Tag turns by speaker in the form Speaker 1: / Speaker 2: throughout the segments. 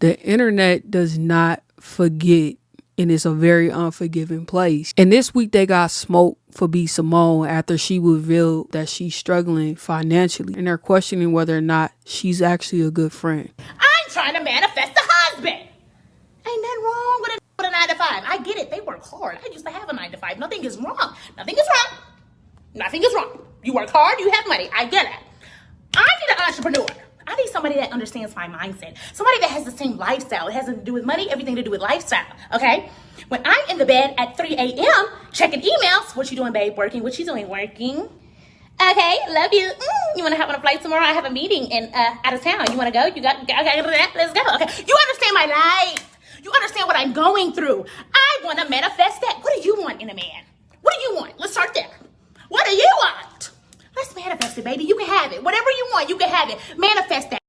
Speaker 1: The internet does not forget, and it's a very unforgiving place. And this week they got smoked for B. Simone after she revealed that she's struggling financially, and they're questioning whether or not she's actually a good friend.
Speaker 2: I'm trying to manifest a husband. Ain't nothing wrong with a 9 to 5. I get it. They work hard. I used to have a 9 to 5. Nothing is wrong. Nothing is wrong. Nothing is wrong. You work hard. You have money. I get it. I need an entrepreneur. I need somebody that understands my mindset. Somebody that has the same lifestyle. It has nothing to do with money, everything to do with lifestyle, okay? When I'm in the bed at 3 a.m. checking emails, what you doing, babe? Working? What you doing? Working? Okay, love you. You want to hop on a flight tomorrow? I have a meeting in out of town. You want to go? Okay, let's go. Okay, you understand my life. You understand what I'm going through. I want to manifest that. What do you want in a man? What do you want? Let's start there. What do you want? Let's manifest it, baby. You can have it. Whatever you want, you can have it. Manifest that.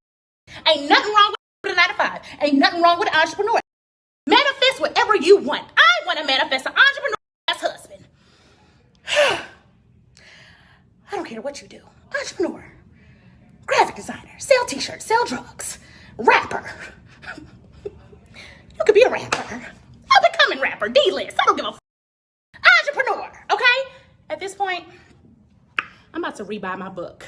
Speaker 2: Ain't nothing wrong with a 9 to 5. Ain't nothing wrong with an entrepreneur. Manifest whatever you want. I want to manifest an entrepreneur-ass husband. I don't care what you do. Entrepreneur, graphic designer, sell t-shirts, sell drugs, rapper. You could be a rapper. A becoming rapper, D-list. I don't give a entrepreneur, okay? At this point, I'm about to rebuy my book.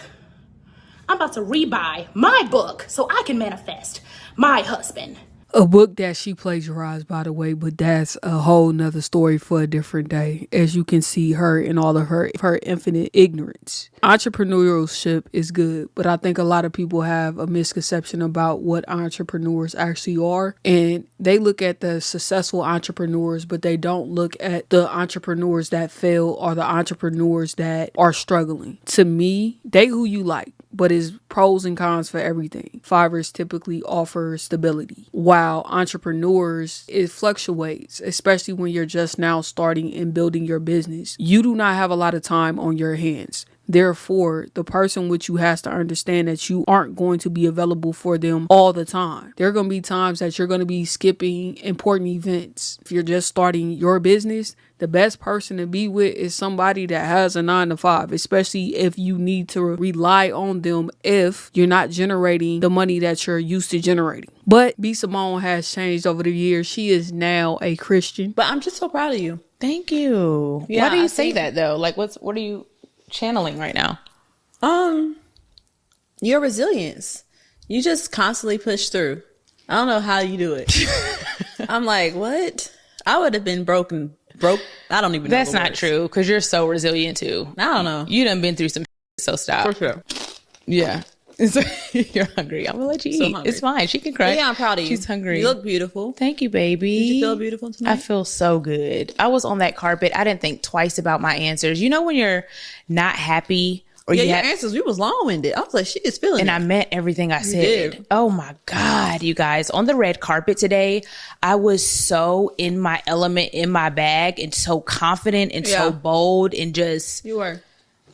Speaker 2: I'm about to rebuy my book so I can manifest my husband.
Speaker 1: A book that she plagiarized, by the way, but that's a whole nother story for a different day. As you can see, her and all of her infinite ignorance. Entrepreneurship is good, but I think a lot of people have a misconception about what entrepreneurs actually are. And they look at the successful entrepreneurs, but they don't look at the entrepreneurs that fail or the entrepreneurs that are struggling. To me, date who you like, but it's pros and cons for everything. Fiverr typically offers stability, while entrepreneurs, it fluctuates, especially when you're just now starting and building your business. You do not have a lot of time on your hands. Therefore, the person with you has to understand that you aren't going to be available for them all the time. There are going to be times that you're going to be skipping important events. If you're just starting your business, the best person to be with is somebody that has a 9 to 5, especially if you need to rely on them if you're not generating the money that you're used to generating. But B. Simone has changed over the years. She is now a Christian.
Speaker 3: But I'm just so proud of you.
Speaker 4: Thank you.
Speaker 3: Yeah,
Speaker 4: Why do you say that though? Like what are you channeling right now?
Speaker 3: Your resilience. You just constantly push through. I don't know how you do it. I'm like, what? I would have been broke. I don't even know.
Speaker 4: That's not true, because you're so resilient too.
Speaker 3: I don't know.
Speaker 4: You done been through some so stop.
Speaker 3: For sure.
Speaker 4: Yeah. You're hungry. I'm gonna let you eat. It's fine. She can cry.
Speaker 3: But yeah, I'm proud of you.
Speaker 4: She's hungry.
Speaker 3: You look beautiful.
Speaker 4: Thank you, baby.
Speaker 3: Did you feel beautiful tonight?
Speaker 4: I feel so good. I was on that carpet. I didn't think twice about my answers. You know when you're not happy or
Speaker 3: your answers, you was long-winded. I was like, she is feeling
Speaker 4: and
Speaker 3: it.
Speaker 4: I meant everything I said.
Speaker 3: Did.
Speaker 4: Oh my God, you guys. On the red carpet today, I was so in my element, in my bag, and so confident and so bold, and just...
Speaker 3: You were.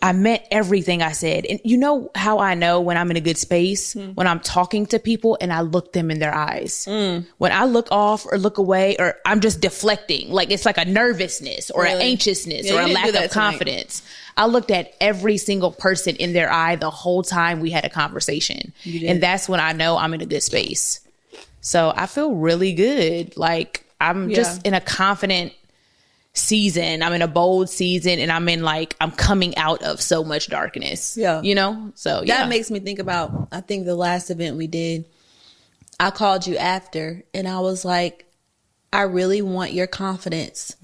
Speaker 4: I meant everything I said. And you know how I know when I'm in a good space? When I'm talking to people and I look them in their eyes. When I look off or look away, or I'm just deflecting, like it's like a nervousness or an anxiousness or a lack of confidence. I looked at every single person in their eye the whole time we had a conversation. And that's when I know I'm in a good space. So I feel really good. Like I'm just in a confident season. I'm in a bold season, and I'm coming out of so much darkness. Yeah. You know? So yeah.
Speaker 3: That makes me think about, I think the last event we did, I called you after and I was like, I really want your confidence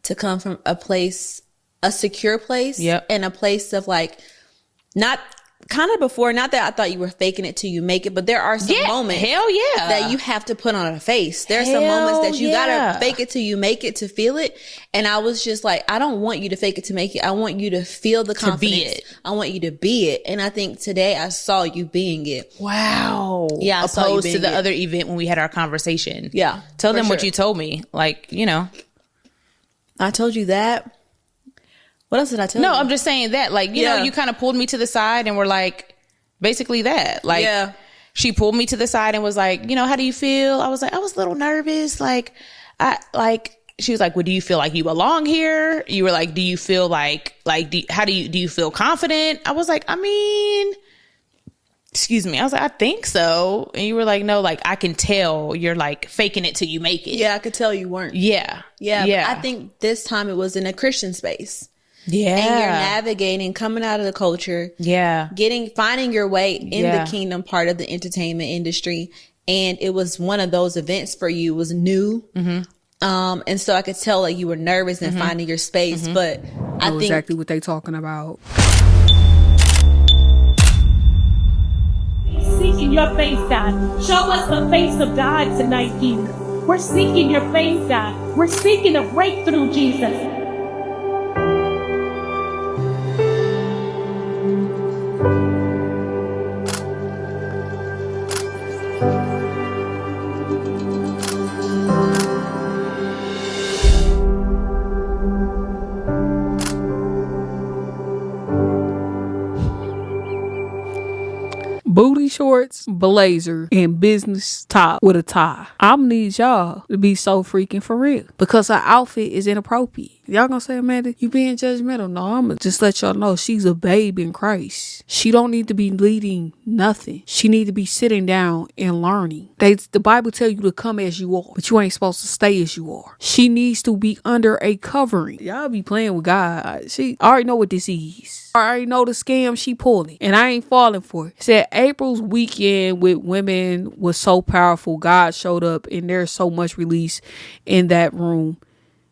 Speaker 3: to come from a place, a secure place, and a place of like, not kind of before, not that I thought you were faking it till you make it, but there are some moments that you have to put on a face. There are some moments that you gotta fake it till you make it to feel it. And I was just like, I don't want you to fake it to make it. I want you to feel the confidence. To be it. I want you to be it. And I think today I saw you being it.
Speaker 4: Wow.
Speaker 3: Yeah.
Speaker 4: Opposed to the other event when we had our conversation.
Speaker 3: Yeah.
Speaker 4: Tell them what you told me. Like, you know.
Speaker 3: I told you that. What else did I tell you?
Speaker 4: No, I'm just saying that, like, you know, you kind of pulled me to the side and were like, basically that. Like, she pulled me to the side and was like, you know, how do you feel? I was like, I was a little nervous. She was like, well, do you feel like you belong here? You were like, do you feel like, do you feel confident? I was like, I mean, excuse me. I was like, I think so. And you were like, no, like, I can tell you're like faking it till you make it.
Speaker 3: Yeah, I could tell you weren't.
Speaker 4: Yeah.
Speaker 3: Yeah. I think this time it was in a Christian space.
Speaker 4: Yeah.
Speaker 3: And you're navigating, coming out of the culture.
Speaker 4: Yeah.
Speaker 3: Finding your way in the kingdom part of the entertainment industry. And it was one of those events for you. It was new. And so I could tell that you were nervous in finding your space. But I think
Speaker 1: exactly what they talking about.
Speaker 5: Seeking your face, God. Show us the face of God tonight, Jesus. We're seeking your face, God. We're seeking a breakthrough, Jesus.
Speaker 1: Booty shorts, blazer, and business top with a tie. I'm need y'all to be so freaking for real because her outfit is inappropriate. Y'all gonna say, Amanda, you being judgmental? No, I'm gonna just let y'all know she's a babe in Christ. She don't need to be leading nothing. She need to be sitting down and learning. The Bible tell you to come as you are, but you ain't supposed to stay as you are. She needs to be under a covering. Y'all be playing with God. She already know what this is. I already know the scam she pulling, and I ain't falling for it. Said April's weekend with women was so powerful. God showed up, and there's so much release in that room.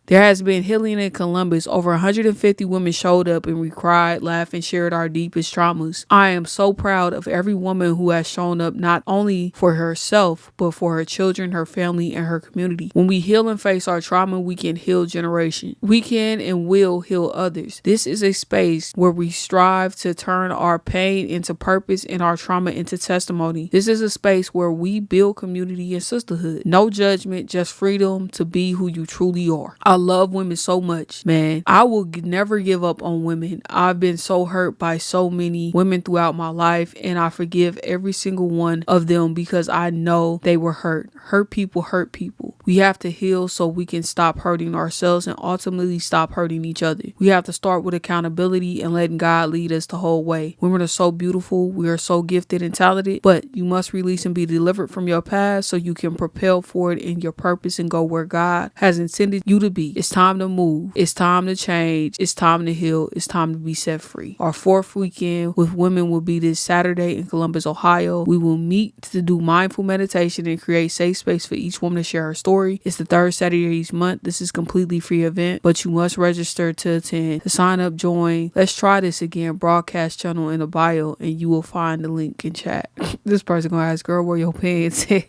Speaker 1: There has been healing in Columbus. Over 150 women showed up and we cried, laughed, and shared our deepest traumas. I am so proud of every woman who has shown up not only for herself, but for her children, her family, and her community. When we heal and face our trauma, we can heal generation. We can and will heal others. This is a space where we strive to turn our pain into purpose and our trauma into testimony. This is a space where we build community and sisterhood. No judgment, just freedom to be who you truly are. I love women so much, man. I will never give up on women. I've been so hurt by so many women throughout my life, and I forgive every single one of them because I know they were hurt. Hurt people hurt people. We have to heal so we can stop hurting ourselves and ultimately stop hurting each other. We have to start with accountability and letting God lead us the whole way. Women are so beautiful. We are so gifted and talented, but you must release and be delivered from your past so you can propel forward in your purpose and go where God has intended you to be. It's time to move. It's time to change. It's time to heal. It's time to be set free. Our 4th weekend with women will be this Saturday in Columbus, Ohio. We will meet to do mindful meditation and create safe space for each woman to share her story. It's the 3rd Saturday of each month. This is a completely free event, but you must register to attend. To sign up, join. Let's try this again. Broadcast channel in the bio, and you will find the link in chat. This person gonna ask, girl, where your pants at?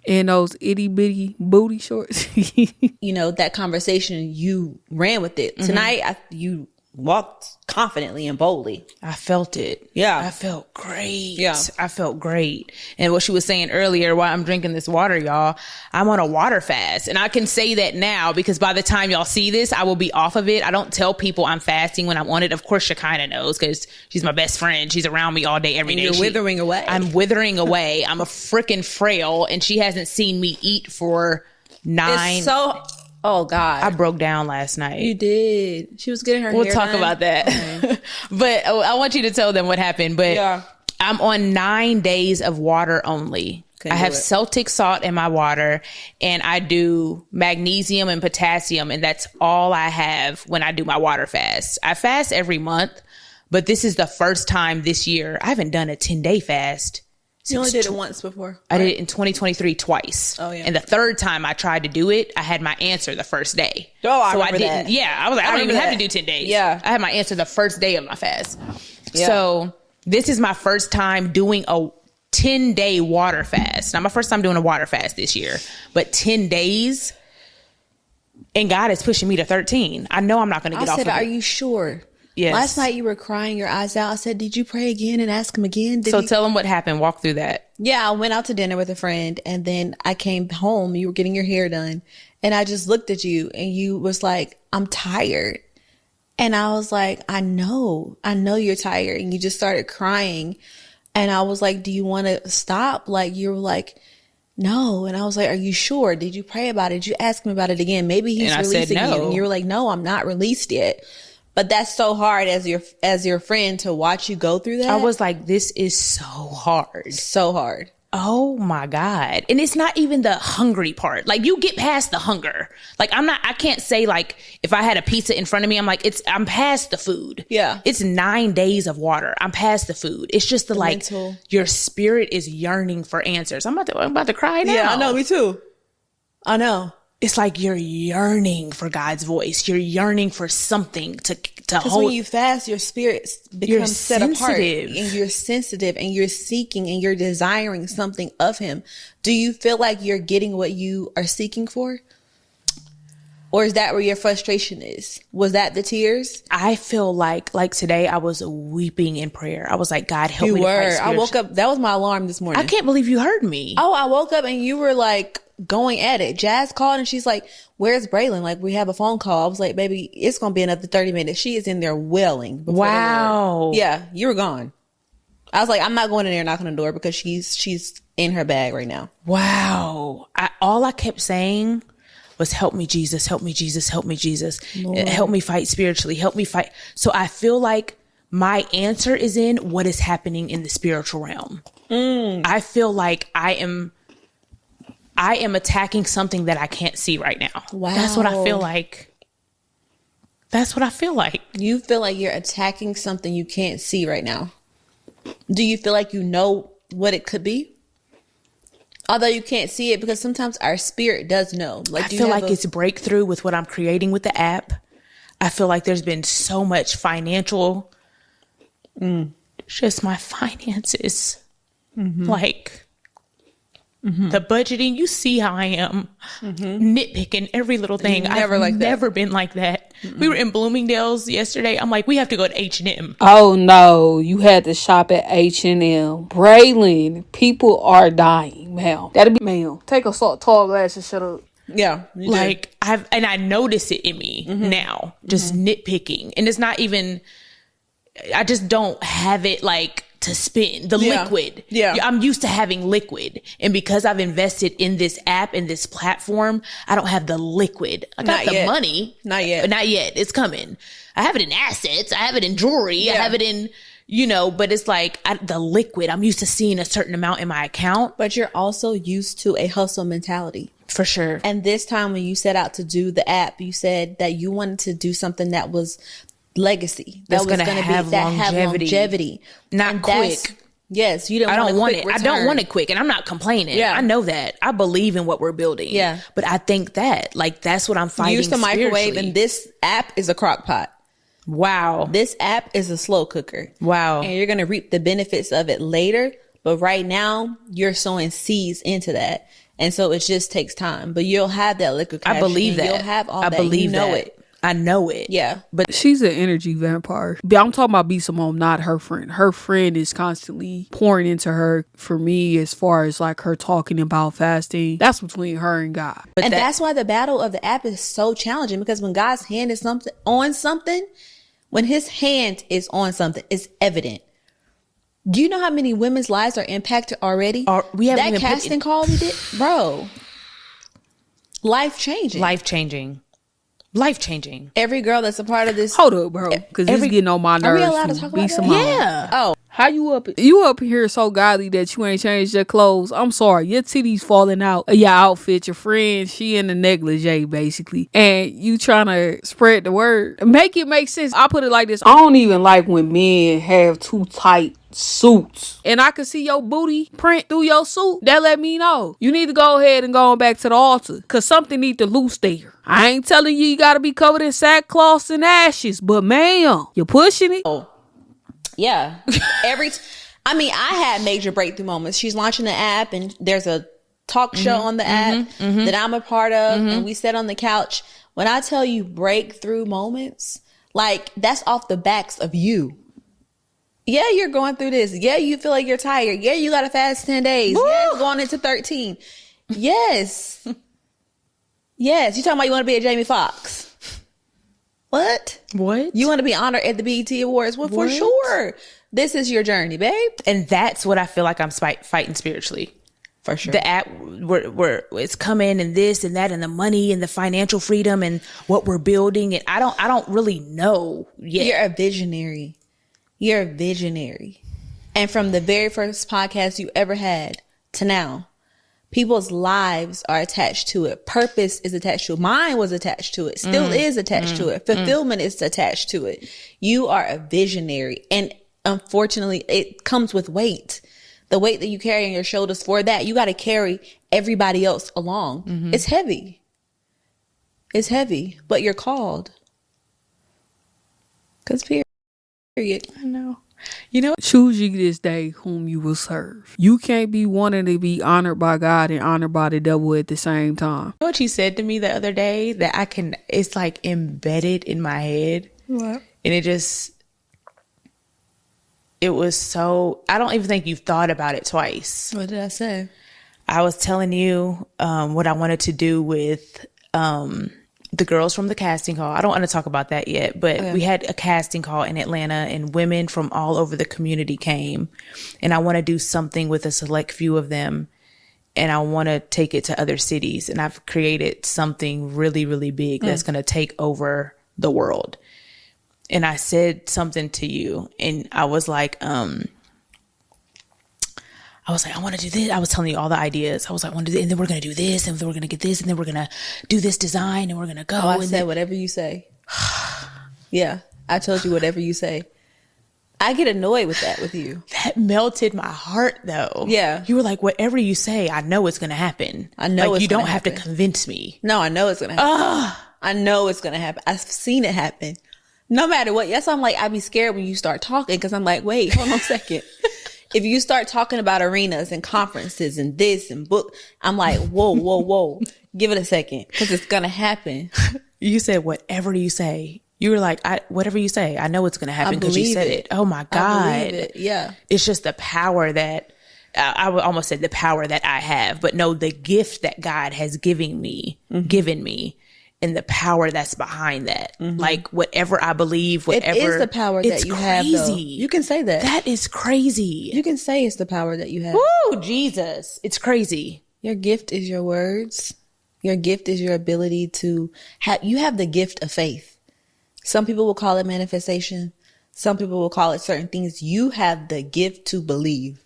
Speaker 1: And those itty bitty booty shorts.
Speaker 3: You know, that conversation, you ran with it. Tonight, you walked confidently and boldly.
Speaker 4: I felt it.
Speaker 3: Yeah.
Speaker 4: I felt great.
Speaker 3: Yeah.
Speaker 4: I felt great. And what she was saying earlier, while I'm drinking this water, y'all, I'm on a water fast. And I can say that now because by the time y'all see this, I will be off of it. I don't tell people I'm fasting when I'm on it. Of course, Shekinah knows because she's my best friend. She's around me all day, every day.
Speaker 3: You're withering away.
Speaker 4: I'm withering away. I'm a freaking frail. And she hasn't seen me eat for 9.
Speaker 3: It's so... Oh, God.
Speaker 4: I broke down last night.
Speaker 3: You did. She was getting her
Speaker 4: We'll
Speaker 3: hair
Speaker 4: talk
Speaker 3: done.
Speaker 4: about that. Okay. But I want you to tell them what happened. But
Speaker 3: yeah.
Speaker 4: I'm on 9 days of water only. I have Celtic salt in my water, and I do magnesium and potassium, and that's all I have when I do my water fast. I fast every month, but this is the first time this year. I haven't done a 10-day fast.
Speaker 3: You only did it once before. Right?
Speaker 4: I did it in 2023 twice.
Speaker 3: Oh, yeah.
Speaker 4: And the 3rd time I tried to do it, I had my answer the first day.
Speaker 3: Oh, I
Speaker 4: so
Speaker 3: remember
Speaker 4: I didn't.
Speaker 3: that.
Speaker 4: Yeah, I was like, I don't even have to do 10 days.
Speaker 3: Yeah.
Speaker 4: I had my answer the first day of my fast.
Speaker 3: Yeah.
Speaker 4: So this is my first time doing a 10-day water fast. Now, my first time doing a water fast this year, but 10 days. And God is pushing me to 13. I know I'm not going to get off of it.
Speaker 3: Are you sure?
Speaker 4: Yes.
Speaker 3: Last night you were crying your eyes out. I said, did you pray again and ask him again?
Speaker 4: So tell them what happened. Walk through that.
Speaker 3: Yeah, I went out to dinner with a friend and then I came home. You were getting your hair done. And I just looked at you and you was like, I'm tired. And I was like, I know you're tired. And you just started crying. And I was like, do you want to stop? Like, you were like, no. And I was like, are you sure? Did you pray about it? Did you ask him about it again? Maybe he's releasing you. And you were like, no, I'm not released yet. But that's so hard as your friend to watch you go through that.
Speaker 4: I was like, this is so hard.
Speaker 3: So hard.
Speaker 4: Oh my God. And it's not even the hungry part. Like, you get past the hunger. Like, I can't say, like, if I had a pizza in front of me, I'm like, I'm past the food.
Speaker 3: Yeah.
Speaker 4: It's 9 days of water. I'm past the food. It's just the like,
Speaker 3: mental.
Speaker 4: Your spirit is yearning for answers. I'm about to cry now.
Speaker 3: Yeah, I know. Me too. I know.
Speaker 4: It's like you're yearning for God's voice. You're yearning for something to
Speaker 3: Because
Speaker 4: hold.
Speaker 3: when you fast, your spirit becomes set apart,
Speaker 4: sensitive.
Speaker 3: and you're sensitive, and you're seeking, and you're desiring something of Him. Do you feel like you're getting what you are seeking for? Or is that where your frustration is? Was that the tears?
Speaker 4: I feel like today I was weeping in prayer. I was like, God, help me.
Speaker 3: You
Speaker 4: to fight
Speaker 3: were. I
Speaker 4: spiritually.
Speaker 3: woke up. That was my alarm this morning.
Speaker 4: I can't believe you heard me.
Speaker 3: Oh, I woke up and you were like going at it. Jazz called and she's like, where's Braylon? Like, we have a phone call. I was like, baby, it's going to be another 30 minutes. She is in there wailing. before the
Speaker 4: Wow.
Speaker 3: Lord. Yeah, you were gone. I was like, I'm not going in there knocking on the door because she's in her bag right now.
Speaker 4: Wow. All I kept saying was, help me, Jesus, help me, Jesus, help me, Jesus.
Speaker 3: Lord.
Speaker 4: Help me fight spiritually. Help me fight. So I feel like my answer is in what is happening in the spiritual realm. I feel like I am attacking something that I can't see right now.
Speaker 3: Wow.
Speaker 4: That's what I feel like. That's what I feel like.
Speaker 3: You feel like you're attacking something you can't see right now. Do you feel like you know what it could be? Although you can't see it, because sometimes our spirit does know. Like,
Speaker 4: I feel like it's breakthrough with what I'm creating with the app. I feel like there's been so much financial, just my finances, like the budgeting. You see how I am nitpicking every little thing. I've never been like that. We were in Bloomingdale's yesterday. I'm like, we have to go to H&M.
Speaker 1: Oh no, you had to shop at H&M. Braylon, people are dying, ma'am. That'll be, ma'am. Take a tall glass and shut up.
Speaker 3: Yeah.
Speaker 4: Like, I notice it in me now, just nitpicking. And it's not even, I just don't have it like to spin the liquid.
Speaker 3: Yeah.
Speaker 4: I'm used to having liquid. And because I've invested in this app and this platform, I don't have the liquid. I got the money.
Speaker 3: Not yet.
Speaker 4: Not yet. It's coming. I have it in assets. I have it in jewelry. I have it in, but it's like the liquid. I'm used to seeing a certain amount in my account.
Speaker 3: But you're also used to a hustle mentality.
Speaker 4: For sure.
Speaker 3: And this time when you set out to do the app, you said that you wanted to do something that was legacy.
Speaker 4: That's going to have longevity. Not quick.
Speaker 3: Yes, you don't.
Speaker 4: I don't want it.
Speaker 3: Return.
Speaker 4: I don't want it quick, and I'm not complaining.
Speaker 3: Yeah.
Speaker 4: I know that. I believe in what we're building.
Speaker 3: Yeah,
Speaker 4: but I think that that's what I'm fighting.
Speaker 3: Use the microwave, and this app is a crock pot.
Speaker 4: Wow,
Speaker 3: this app is a slow cooker.
Speaker 4: Wow,
Speaker 3: and you're gonna reap the benefits of it later. But right now, you're sowing seeds into that, and so it just takes time. But you'll have that liquid cash.
Speaker 4: I believe that.
Speaker 3: You'll have all
Speaker 4: I
Speaker 3: that.
Speaker 4: believe
Speaker 3: you know
Speaker 4: that.
Speaker 3: it.
Speaker 4: I know it.
Speaker 3: Yeah.
Speaker 1: But she's an energy vampire. I'm talking about B. Simone, not her friend. Her friend is constantly pouring into her. For me, as far as like her talking about fasting, that's between her and God.
Speaker 3: But that's why the battle of the app is so challenging, because when God's hand is on something, when his hand is on something, it's evident. Do you know how many women's lives are impacted already?
Speaker 4: We haven't
Speaker 3: that
Speaker 4: even
Speaker 3: casting call we did, bro. Life changing.
Speaker 4: Life changing.
Speaker 3: Every girl that's a part of this.
Speaker 1: Hold up, bro, because this is getting on my nerves.
Speaker 3: Are we allowed to talk about that?
Speaker 4: Yeah.
Speaker 3: Oh,
Speaker 1: how you up here so godly that you ain't changed your clothes? I'm sorry, your titties falling out of your outfit. Your friend, she in the negligee basically, and you trying to spread the word. Make it make sense. I put it like this: I don't even like when men have too tight suits and I can see your booty print through your suit. That let me know you need to go ahead and go back to the altar, because something need to loose there. I ain't telling you gotta be covered in sackcloth and ashes, but ma'am, you're pushing it.
Speaker 3: Oh, yeah. I had major breakthrough moments. She's launching the app, and there's a talk show on the app that I'm a part of, and we sat on the couch. When I tell you breakthrough moments, like, that's off the backs of you. Yeah, you're going through this. Yeah, you feel like you're tired. Yeah, you got to fast 10 days. Woo! Yeah, going into 13. Yes. Yes. You talking about you want to be a Jamie Foxx. What? You want to be honored at the BET Awards? Well, for sure. This is your journey, babe.
Speaker 4: And that's what I feel like I'm fighting spiritually.
Speaker 3: For sure.
Speaker 4: The app where it's coming and this and that and the money and the financial freedom and what we're building. And I don't really know yet.
Speaker 3: You're a visionary. You're a visionary. And from the very first podcast you ever had to now, people's lives are attached to it. Purpose is attached to it. Mine was attached to it. Still is attached to it. Fulfillment is attached to it. You are a visionary. And unfortunately, it comes with weight. The weight that you carry on your shoulders for that, you got to carry everybody else along. It's heavy. It's heavy, but you're called. Because period.
Speaker 4: I know.
Speaker 1: Choose ye this day whom you will serve. You can't be wanting to be honored by God and honored by the devil at the same time.
Speaker 4: You know what she said to me the other day that it's like embedded in my head. What? And it was so, I don't even think you've thought about it twice.
Speaker 3: What did I say?
Speaker 4: I was telling you what I wanted to do with the girls from the casting call. I don't want to talk about that yet, but we had a casting call in Atlanta and women from all over the community came. And I want to do something with a select few of them. And I want to take it to other cities. And I've created something really, really big that's going to take over the world. And I said something to you and I was like, I want to do this. I was telling you all the ideas. I was like, I want to do this, and then we're going to do this, and then we're going to get this, and then we're going to do this design, and we're going to go.
Speaker 3: I said whatever you say. Yeah, I told you whatever you say. I get annoyed with that with you.
Speaker 4: That melted my heart, though.
Speaker 3: Yeah.
Speaker 4: You were like, whatever you say, I know it's going to happen.
Speaker 3: I know
Speaker 4: like,
Speaker 3: it's
Speaker 4: you don't
Speaker 3: gonna
Speaker 4: have
Speaker 3: happen.
Speaker 4: to convince me.
Speaker 3: No, I know it's going to happen. I know it's going to happen. I've seen it happen. No matter what. Yes, I'm like, I'd be scared when you start talking because I'm like, wait, hold on a second. If you start talking about arenas and conferences and this and book, I'm like, whoa. Give it a second because it's going to happen.
Speaker 4: You said, whatever you say. You were like, whatever you say, I know it's going to happen because you said it. Oh my God.
Speaker 3: I believe it. Yeah.
Speaker 4: It's just the power that, I would almost say the power that I have, but no, the gift that God has given me, and the power that's behind that. Like whatever I believe, whatever.
Speaker 3: It is the power that you have, though. You can say that.
Speaker 4: That is crazy.
Speaker 3: You can say it's the power that you have.
Speaker 4: Woo, Jesus. It's crazy.
Speaker 3: Your gift is your words. Your gift is your ability to have, you have the gift of faith. Some people will call it manifestation. Some people will call it certain things. You have the gift to believe.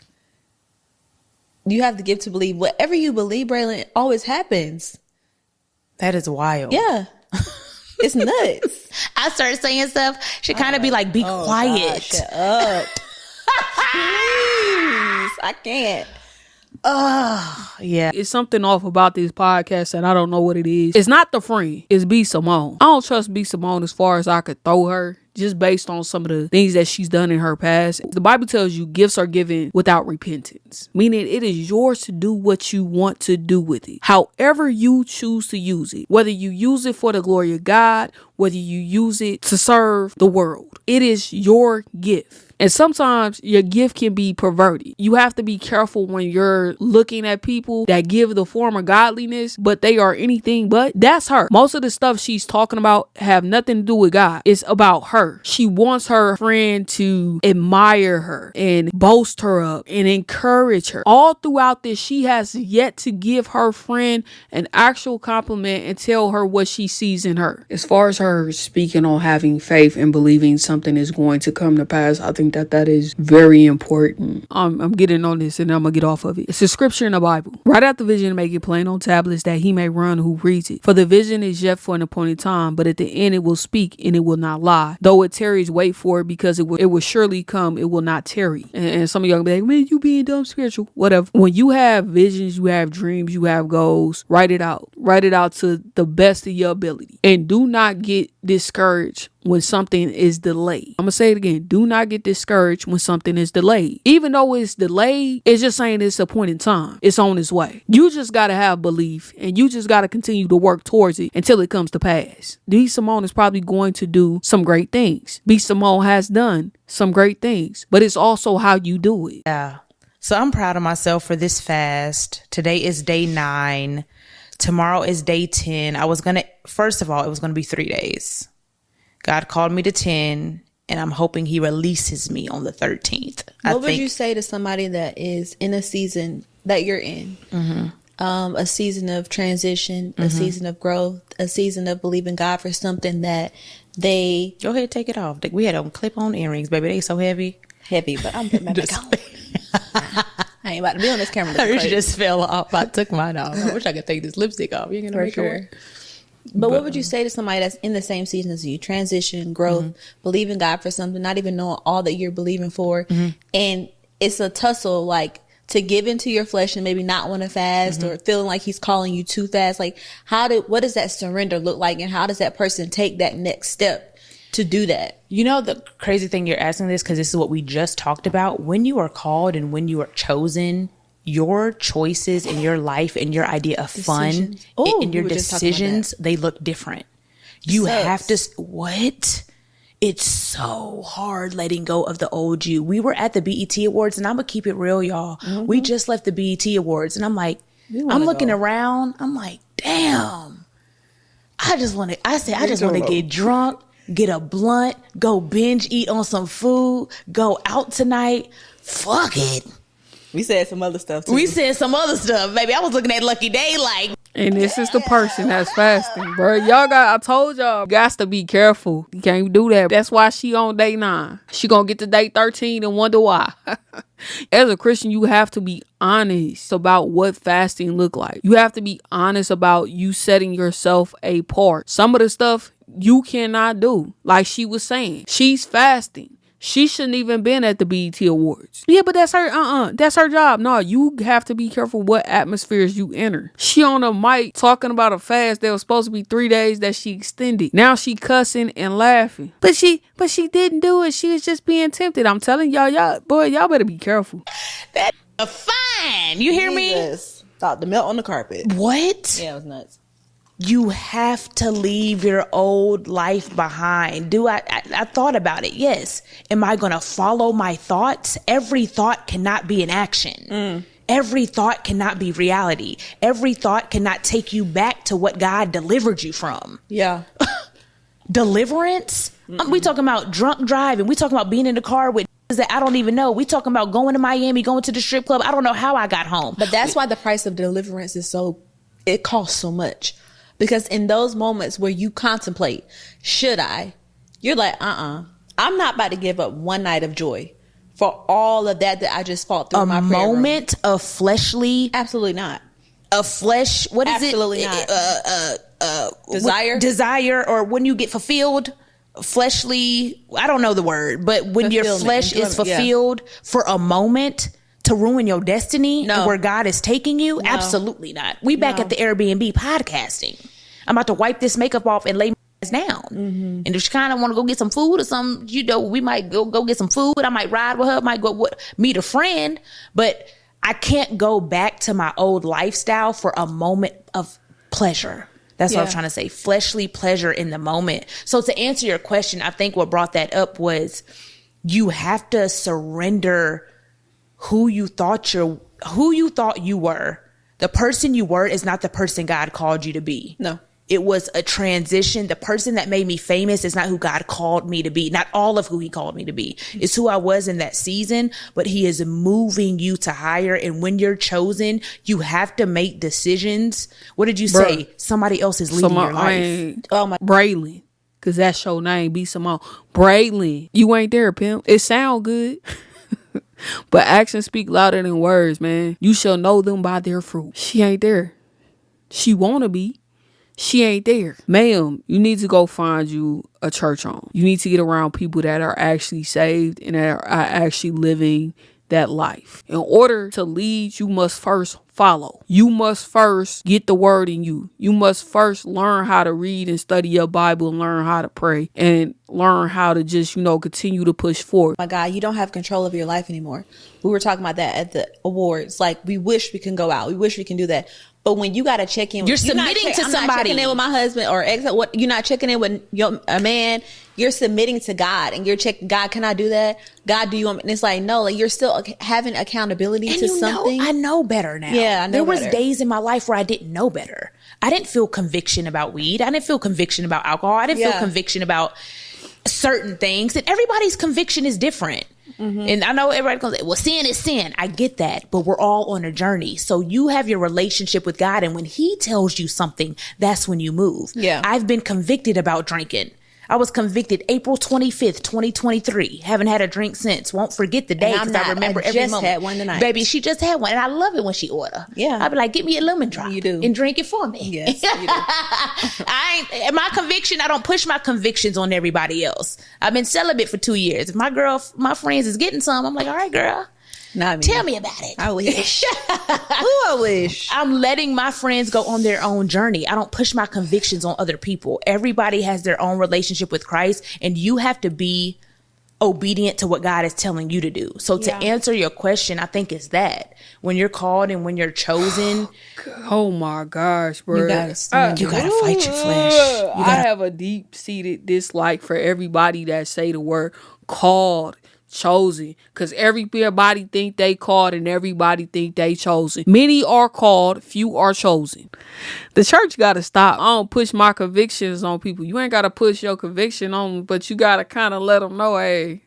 Speaker 3: You have the gift to believe. Whatever you believe, Braylon, it always happens.
Speaker 4: That is wild.
Speaker 3: Yeah. It's nuts.
Speaker 4: I start saying stuff. Should kind of be like, be quiet.
Speaker 3: God, shut up. Please. I can't.
Speaker 4: Yeah.
Speaker 1: It's something off about this podcast and I don't know what it is. It's not the friend. It's B. Simone. I don't trust B. Simone as far as I could throw her. Just based on some of the things that she's done in her past. The Bible tells you gifts are given without repentance, meaning it is yours to do what you want to do with it. However you choose to use it, whether you use it for the glory of God, whether you use it to serve the world, it is your gift. And sometimes your gift can be perverted. You have to be careful when you're looking at people that give the form of godliness, but they are anything but. That's her. Most of the stuff she's talking about have nothing to do with God. It's about her. She wants her friend to admire her and boast her up and encourage her. All throughout this, she has yet to give her friend an actual compliment and tell her what she sees in her. As far as her speaking on having faith and believing something is going to come to pass, I think that is very important. I'm getting on this and I'm gonna get off of it. It's a scripture in the Bible. Write out the vision and make it plain on tablets that he may run who reads it. For the vision is yet for an appointed time, but at the end it will speak and it will not lie. Though it tarries, wait for it because it will surely come. It will not tarry. And some of y'all be like, man, you being dumb spiritual. Whatever. When you have visions, you have dreams, you have goals, write it out. Write it out to the best of your ability. And do not get discouraged when something is delayed. I'm gonna say it again. Do not get discouraged when something is delayed. Even though it's delayed, it's just saying it's a point in time. It's on its way. You just gotta have belief and you just gotta continue to work towards it until it comes to pass. B. Simone is probably going to do some great things. B. Simone has done some great things, but it's also how you do it.
Speaker 4: Yeah. So I'm proud of myself for this fast. Today is day 9. Tomorrow is day 10. First of all, it was going to be 3 days. God called me to 10 And I'm hoping he releases me on the 13th.
Speaker 3: What would you say to somebody that is in a season that you're in? A season of transition, a season of growth, a season of believing God for something that they...
Speaker 4: Go ahead, take it off. We had them clip-on earrings, baby. They so heavy.
Speaker 3: But I'm putting my back on. I ain't about to be on this camera.
Speaker 4: Hers just fell off. I took mine off. I wish I could take this lipstick off. You ain't gonna make it work.
Speaker 3: But what would you say to somebody that's in the same season as you? Transition, growth, believing God for something, not even knowing all that you're believing for. And it's a tussle, like, to give into your flesh and maybe not want to fast or feeling like he's calling you too fast. Like, what does that surrender look like? And how does that person take that next step to do that?
Speaker 4: You know, the crazy thing you're asking this, because this is what we just talked about. When you are called and when you are chosen, your choices in your life and your idea of fun and your decisions, they look different. You have to, what? It's so hard letting go of the old you. We were at the BET Awards, and I'm going to keep it real, y'all. We just left the BET Awards, and I'm like, I'm looking around. I'm like, damn. I just want to get drunk, get a blunt, go binge eat on some food, go out tonight. Fuck it.
Speaker 3: We said some other stuff too.
Speaker 4: We said some other stuff, baby. I was looking at Lucky Day like.
Speaker 1: And this is the person that's fasting, bro. I told y'all, you got to be careful. You can't do that. That's why she on day 9. She gonna get to day 13 and wonder why. As a Christian, you have to be honest about what fasting look like. You have to be honest about you setting yourself apart. Some of the stuff you cannot do. Like she was saying, she's fasting. She shouldn't even been at the BET Awards. Yeah, but that's her, that's her job. No, you have to be careful what atmospheres you enter. She on a mic talking about a fast that was supposed to be 3 days that she extended. Now she cussing and laughing. But she didn't do it. She was just being tempted. I'm telling y'all better be careful.
Speaker 4: That's fine. You hear me?
Speaker 3: Thought the melt on the carpet.
Speaker 4: What?
Speaker 3: Yeah, it was nuts.
Speaker 4: You have to leave your old life behind. I thought about it. Yes. Am I going to follow my thoughts? Every thought cannot be an action. Every thought cannot be reality. Every thought cannot take you back to what God delivered you from.
Speaker 3: Yeah.
Speaker 4: Deliverance? We talking about drunk driving. We talking about being in the car with that I don't even know. We talking about going to Miami, going to the strip club. I don't know how I got home.
Speaker 3: But that's why the price of deliverance is it costs so much. Because in those moments where you contemplate, should I? You're like, I'm not about to give up one night of joy for all of that I just fought through my prayer room.
Speaker 4: A moment of fleshly.
Speaker 3: Absolutely not.
Speaker 4: A flesh. What is
Speaker 3: Absolutely
Speaker 4: it?
Speaker 3: Desire.
Speaker 4: Desire, or when you get fulfilled. Fleshly. I don't know the word, but when your flesh is fulfilled for a moment to ruin your destiny and where God is taking you? No. Absolutely not. We back at the Airbnb podcasting. I'm about to wipe this makeup off and lay my ass down. And if she kind of want to go get some food or something, we might go get some food. I might ride with her, might go meet a friend, but I can't go back to my old lifestyle for a moment of pleasure. That's what I'm trying to say. Fleshly pleasure in the moment. So to answer your question, I think what brought that up was you have to surrender who you thought you were. The person you were is not the person God called you to be. No. It was a transition. The person that made me famous is not who God called me to be. Not all of who he called me to be. It's who I was in that season, but he is moving you to higher. And when you're chosen, you have to make decisions. What did you say? Somebody else is leading your life.
Speaker 1: Braylon. Cause that's your name. Be Simone. Braylon. You ain't there, pimp. It sound good. But actions speak louder than words, man. You shall know them by their fruit. She ain't there. She wanna be. She ain't there. Ma'am, you need to go find you a church home. You need to get around people that are actually saved and that are actually living that life. In order to lead, you must first follow. You must first get the word in you. You must first learn how to read and study your Bible and learn how to pray and learn how to just, continue to push forward.
Speaker 3: My God, you don't have control of your life anymore. We were talking about that at the awards. Like, we wish we can go out. We wish we can do that. But when you got to check in,
Speaker 4: you're submitting to somebody.
Speaker 3: I'm not checking in with my husband or ex. What, you're not checking in with a man. You're submitting to God, and you're checking. God, can I do that? God, do you want me? And it's like, no, like, you're still having accountability to something.
Speaker 4: I know better now.
Speaker 3: Yeah, I know.
Speaker 4: There was days in my life where I didn't know better. I didn't feel conviction about weed. I didn't feel conviction about alcohol. I didn't feel conviction about certain things, and everybody's conviction is different. And I know everybody goes, well, sin is sin. I get that, but we're all on a journey. So you have your relationship with God, and when he tells you something, that's when you move.
Speaker 3: Yeah.
Speaker 4: I've been convicted about drinking. I was convicted April 25th, 2023. Haven't had a drink since. Won't forget the day because I remember every moment.
Speaker 3: Just had one tonight.
Speaker 4: Baby, she just had one, and I love it when she order.
Speaker 3: Yeah.
Speaker 4: I be like, get me a lemon drop.
Speaker 3: You do.
Speaker 4: And drink it for me.
Speaker 3: Yes, you do.
Speaker 4: My conviction, I don't push my convictions on everybody else. I've been celibate for 2 years. If my friends is getting some, I'm like, all right, girl.
Speaker 3: Not me.
Speaker 4: Tell me about it.
Speaker 3: I wish. I wish.
Speaker 4: I'm letting my friends go on their own journey. I don't push my convictions on other people. Everybody has their own relationship with Christ, and you have to be obedient to what God is telling you to do. So to answer your question, I think it's that when you're called and when you're chosen.
Speaker 1: Oh my gosh, bro.
Speaker 3: You gotta fight your flesh.
Speaker 1: I have a deep-seated dislike for everybody that say the word called, chosen, because everybody think they called and everybody think they chosen. Many are called, few are chosen. The church gotta stop. I don't push my convictions on people. You ain't gotta push your conviction on them, but you gotta kind of let them know, hey,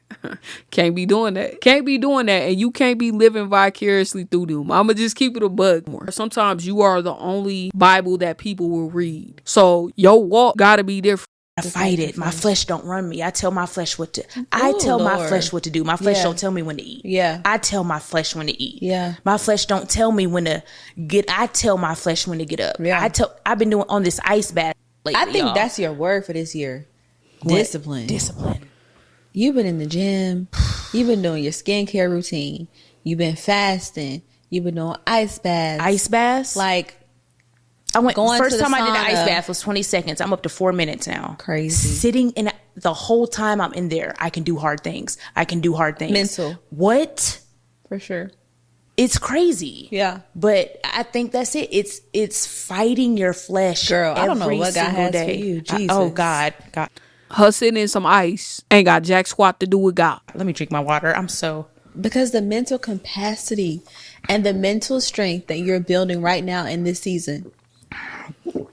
Speaker 1: can't be doing that. Can't be doing that, and you can't be living vicariously through them. I'ma just keep it a bug more. Sometimes you are the only Bible that people will read, so your walk gotta be different.
Speaker 4: I fight it. My flesh don't run me. I tell my flesh what to. I tell my flesh what to do. My flesh don't tell me when to eat.
Speaker 3: Yeah.
Speaker 4: I tell my flesh when to eat.
Speaker 3: Yeah.
Speaker 4: My flesh don't tell me when to get. I tell my flesh when to get up.
Speaker 3: Yeah.
Speaker 4: I've been doing on this ice bath lately.
Speaker 3: I think
Speaker 4: y'all.
Speaker 3: that's your word for this year.
Speaker 4: What?
Speaker 3: Discipline.
Speaker 4: Discipline.
Speaker 3: You've been in the gym. You've been doing your skincare routine. You've been fasting. You've been doing ice baths.
Speaker 4: Ice baths.
Speaker 3: Like,
Speaker 4: I went.
Speaker 3: Going
Speaker 4: First
Speaker 3: to the
Speaker 4: time I did an ice
Speaker 3: sauna.
Speaker 4: bath was 20 seconds. I'm up to 4 minutes now.
Speaker 3: Crazy.
Speaker 4: Sitting in the whole time I'm in there, I can do hard things.
Speaker 3: Mental.
Speaker 4: What?
Speaker 3: for sure.
Speaker 4: It's crazy.
Speaker 3: Yeah.
Speaker 4: But I think that's it. It's fighting your flesh.
Speaker 3: Girl, I don't know
Speaker 4: every
Speaker 3: what God
Speaker 4: single
Speaker 3: has for
Speaker 4: day.
Speaker 3: you. Jesus.
Speaker 4: Oh God.
Speaker 1: Her sitting in some ice ain't got jack squat to do with God.
Speaker 4: Let me drink my water. I'm so.
Speaker 3: Because the mental capacity and the mental strength that you're building right now in this season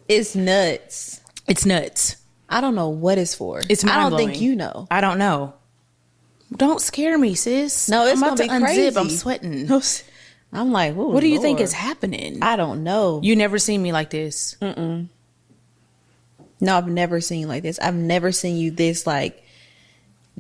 Speaker 3: is nuts.
Speaker 4: It's nuts.
Speaker 3: I don't know what it's for.
Speaker 4: It's
Speaker 3: I don't
Speaker 4: mind-blowing.
Speaker 3: think you know.
Speaker 4: I don't know. Don't scare me, sis.
Speaker 3: No, it's
Speaker 4: I'm about
Speaker 3: gonna
Speaker 4: to
Speaker 3: be
Speaker 4: unzip.
Speaker 3: crazy.
Speaker 4: I'm sweating.
Speaker 3: I'm like,
Speaker 4: What do you think
Speaker 3: Lord.
Speaker 4: is happening?
Speaker 3: I don't know.
Speaker 4: You never seen me like this.
Speaker 3: No, I've never seen you like this. I've never seen you this, like,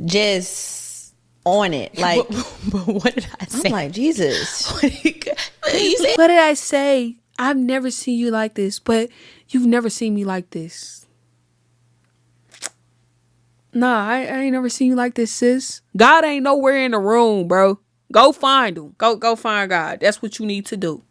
Speaker 3: just on it. Like,
Speaker 4: But what did I say?
Speaker 3: I'm like, Jesus.
Speaker 4: You said
Speaker 1: What did I say? I've never seen you like this, but you've never seen me like this. Nah, I ain't never seen you like this, sis. God ain't nowhere in the room, bro. Go find him. Go find God. That's what you need to do.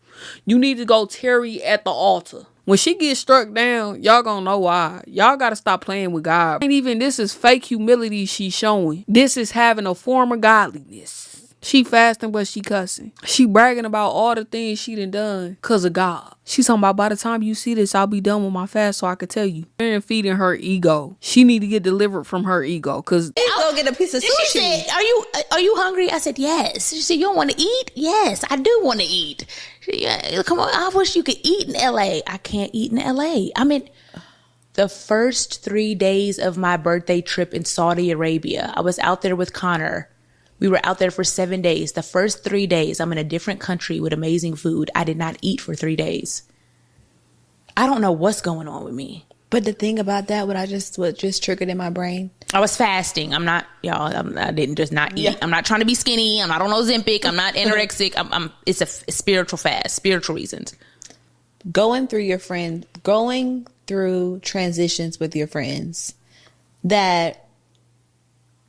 Speaker 1: You need to go tarry at the altar. When she gets struck down, y'all gonna know why. Y'all gotta stop playing with God. Ain't even this is fake humility she's showing. This is having a form of godliness. She fasting, but she cussing. She bragging about all the things she done because of God. She talking about, by the time you see this, I'll be done with my fast so I could tell you. And feeding her ego. She need to get delivered from her ego. Because
Speaker 3: Go get a piece of sushi.
Speaker 4: She said, "Are you hungry?" I said, "Yes." She said, "You don't want to eat?" "Yes, I do want to eat." Yeah, come on, I wish you could eat in LA. I can't eat in LA. I mean, the first 3 days of my birthday trip in Saudi Arabia, I was out there with Connor. We were out there for 7 days. The first 3 days, I'm in a different country with amazing food. I did not eat for 3 days. I don't know what's going on with me.
Speaker 3: But the thing about that, what just triggered in my brain.
Speaker 4: I was fasting. I'm not, y'all. I didn't just not eat.
Speaker 3: Yeah.
Speaker 4: I'm not trying to be skinny. I'm not on Ozempic. I'm not anorexic. It's a spiritual fast, spiritual reasons.
Speaker 3: Going through transitions with your friends that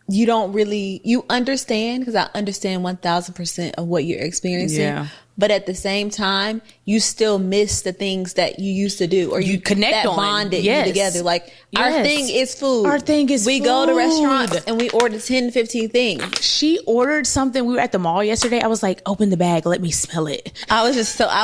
Speaker 3: you don't really, you understand, because I understand 1000% of what you're experiencing.
Speaker 4: Yeah.
Speaker 3: But at the same time, you still miss the things that you used to do, or
Speaker 4: You connect
Speaker 3: that
Speaker 4: on.
Speaker 3: bonded
Speaker 4: Yes.
Speaker 3: you together. Like, our
Speaker 4: Yes.
Speaker 3: thing is food.
Speaker 4: Our thing is
Speaker 3: we go to
Speaker 4: food.
Speaker 3: restaurants and we order 10, 15 things.
Speaker 4: She ordered something. We were at the mall yesterday. I was like, "Open the bag. Let me smell it."
Speaker 3: I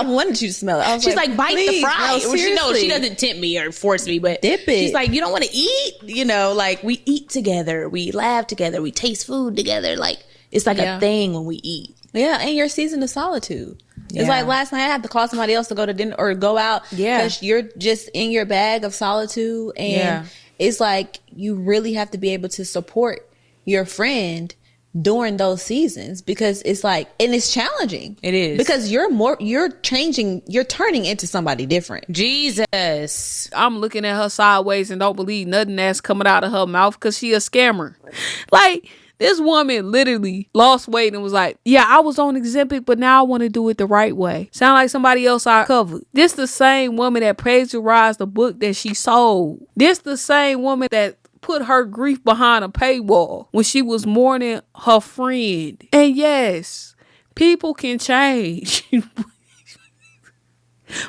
Speaker 3: wanted you to smell it. I was
Speaker 4: She's like, "Bite the
Speaker 3: "Please,
Speaker 4: fry."
Speaker 3: no,
Speaker 4: Well, she knows she
Speaker 3: seriously.
Speaker 4: doesn't tempt me or force me, but
Speaker 3: Dip it.
Speaker 4: She's like, "You don't want to eat?" Like, we eat together. We laugh together. We taste food together. Like, it's like
Speaker 3: Yeah.
Speaker 4: a thing when we eat.
Speaker 3: Yeah, and your season of solitude.
Speaker 4: Yeah.
Speaker 3: It's like last night I had to call somebody else to go to dinner or go out.
Speaker 4: Yeah.
Speaker 3: Because you're just in your bag of solitude and
Speaker 4: Yeah.
Speaker 3: it's like you really have to be able to support your friend during those seasons, because it's like, and it's challenging.
Speaker 4: It is,
Speaker 3: because you're turning into somebody different.
Speaker 4: Jesus.
Speaker 1: I'm looking at her sideways and don't believe nothing that's coming out of her mouth because she a scammer. Like, this woman literally lost weight and was like, yeah, I was on Ozempic, but now I want to do it the right way. Sound like somebody else I covered. This the same woman that plagiarized the book that she sold. This the same woman that put her grief behind a paywall when she was mourning her friend. And yes, people can change.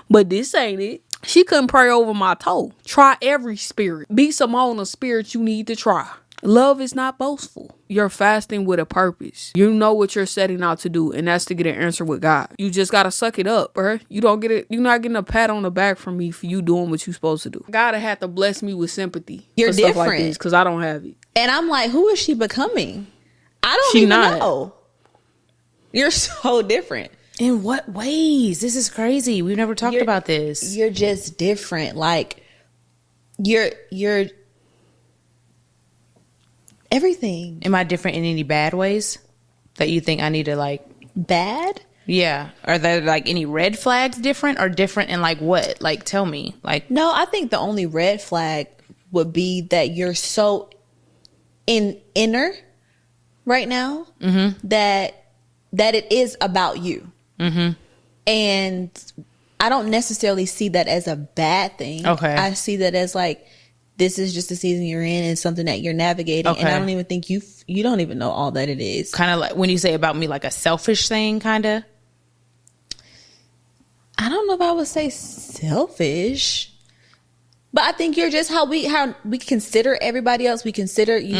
Speaker 1: But this ain't it. She couldn't pray over my toe. Try every spirit. Be Simone a spirit you need to try. Love is not boastful. You're fasting with a purpose. You know what you're setting out to do, and that's to get an answer with God. You just gotta suck it up, bruh. You don't get it. You're not getting a pat on the back from me for you doing what you're supposed to do. God had to bless me with sympathy.
Speaker 3: You're
Speaker 1: for stuff
Speaker 3: different.
Speaker 1: like this, because I don't have it.
Speaker 3: And I'm like, who is she becoming? I don't
Speaker 1: She
Speaker 3: even
Speaker 1: not.
Speaker 3: know. You're so different.
Speaker 4: In what ways? This is crazy. We've never talked about this.
Speaker 3: You're just different. Like, you're everything.
Speaker 4: Am I different in any bad ways that you think I need to like?
Speaker 3: Bad?
Speaker 4: Yeah. Are there like any red flags different, or different in like what? Like, tell me. Like,
Speaker 3: No, I think the only red flag would be that you're so inner right now that it is about you. And I don't necessarily see that as a bad thing.
Speaker 4: Okay.
Speaker 3: I see that as like, this is just the season you're in and something that you're navigating.
Speaker 4: Okay.
Speaker 3: And I don't even think you don't even know all that it is.
Speaker 4: kind of like when you say about me, like a selfish thing, kind of.
Speaker 3: I don't know if I would say selfish, but I think you're just how we consider everybody else. We consider you,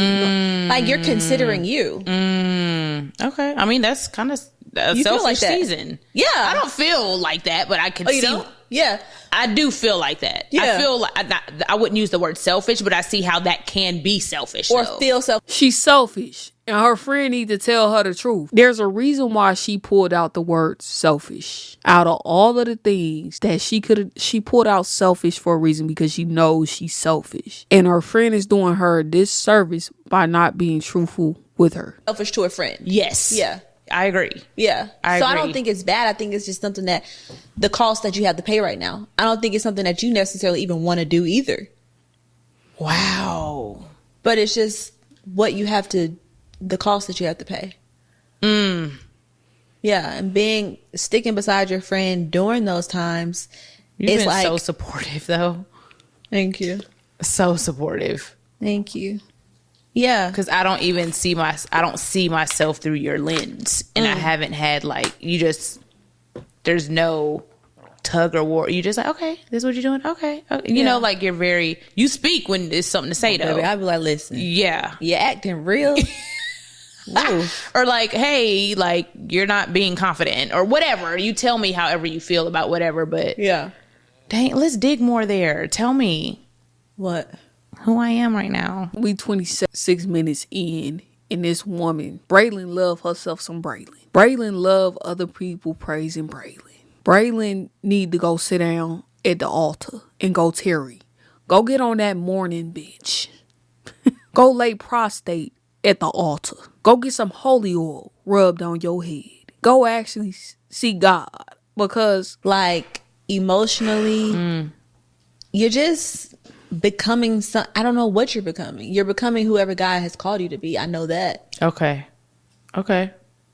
Speaker 3: like you're considering you.
Speaker 4: Okay. I mean, that's kind of a
Speaker 3: You feel
Speaker 4: selfish
Speaker 3: like that?
Speaker 4: season.
Speaker 3: Yeah.
Speaker 4: I don't feel like that, but I can
Speaker 3: Oh, you
Speaker 4: see.
Speaker 3: don't? Yeah.
Speaker 4: I do feel like that.
Speaker 3: Yeah.
Speaker 4: I feel like I wouldn't use the word selfish, but I see how that can be selfish.
Speaker 3: Or
Speaker 4: though.
Speaker 3: feel selfish.
Speaker 1: She's selfish, and her friend need to tell her the truth. There's a reason why she pulled out the word selfish. Out of all of the things that she pulled out selfish for a reason, because she knows she's selfish. And her friend is doing her this service by not being truthful with her.
Speaker 3: Selfish to a friend.
Speaker 4: Yes.
Speaker 3: Yeah.
Speaker 4: I agree.
Speaker 3: Yeah.
Speaker 4: I
Speaker 3: So I
Speaker 4: agree.
Speaker 3: don't think it's bad. I think it's just something that the cost that you have to pay right now. I don't think it's something that you necessarily even want to do either.
Speaker 4: Wow.
Speaker 3: But it's just what you have to, the cost that you have to pay. Yeah. And sticking beside your friend during those times.
Speaker 4: You've
Speaker 3: it's
Speaker 4: been
Speaker 3: like,
Speaker 4: so supportive, though.
Speaker 3: thank you.
Speaker 4: So supportive.
Speaker 3: Thank you. Yeah.
Speaker 4: Because I don't even see myself through your lens, and I haven't had like there's no tug or war. You just like, okay, this is what you're doing. Okay, you know, like you speak when there's something to say though.
Speaker 3: Baby, I'd be like, listen,
Speaker 4: Yeah,
Speaker 3: you're acting real. Woo.
Speaker 4: or like, hey, like you're not being confident or whatever. You tell me however you feel about whatever, but
Speaker 3: Yeah.
Speaker 4: dang, let's dig more there. Tell me
Speaker 3: What?
Speaker 4: who I am right now.
Speaker 1: We 26 minutes in, and this woman, Braylon, love herself some Braylon. Braylon love other people praising Braylon. Braylon need to go sit down at the altar and go Terry. Go get on that morning, bitch. Go lay prostrate at the altar. Go get some holy oil rubbed on your head. Go actually see God, because
Speaker 3: Like, emotionally, you're just becoming I don't know what you're becoming. You're becoming whoever God has called you to be. I know that.
Speaker 4: Okay.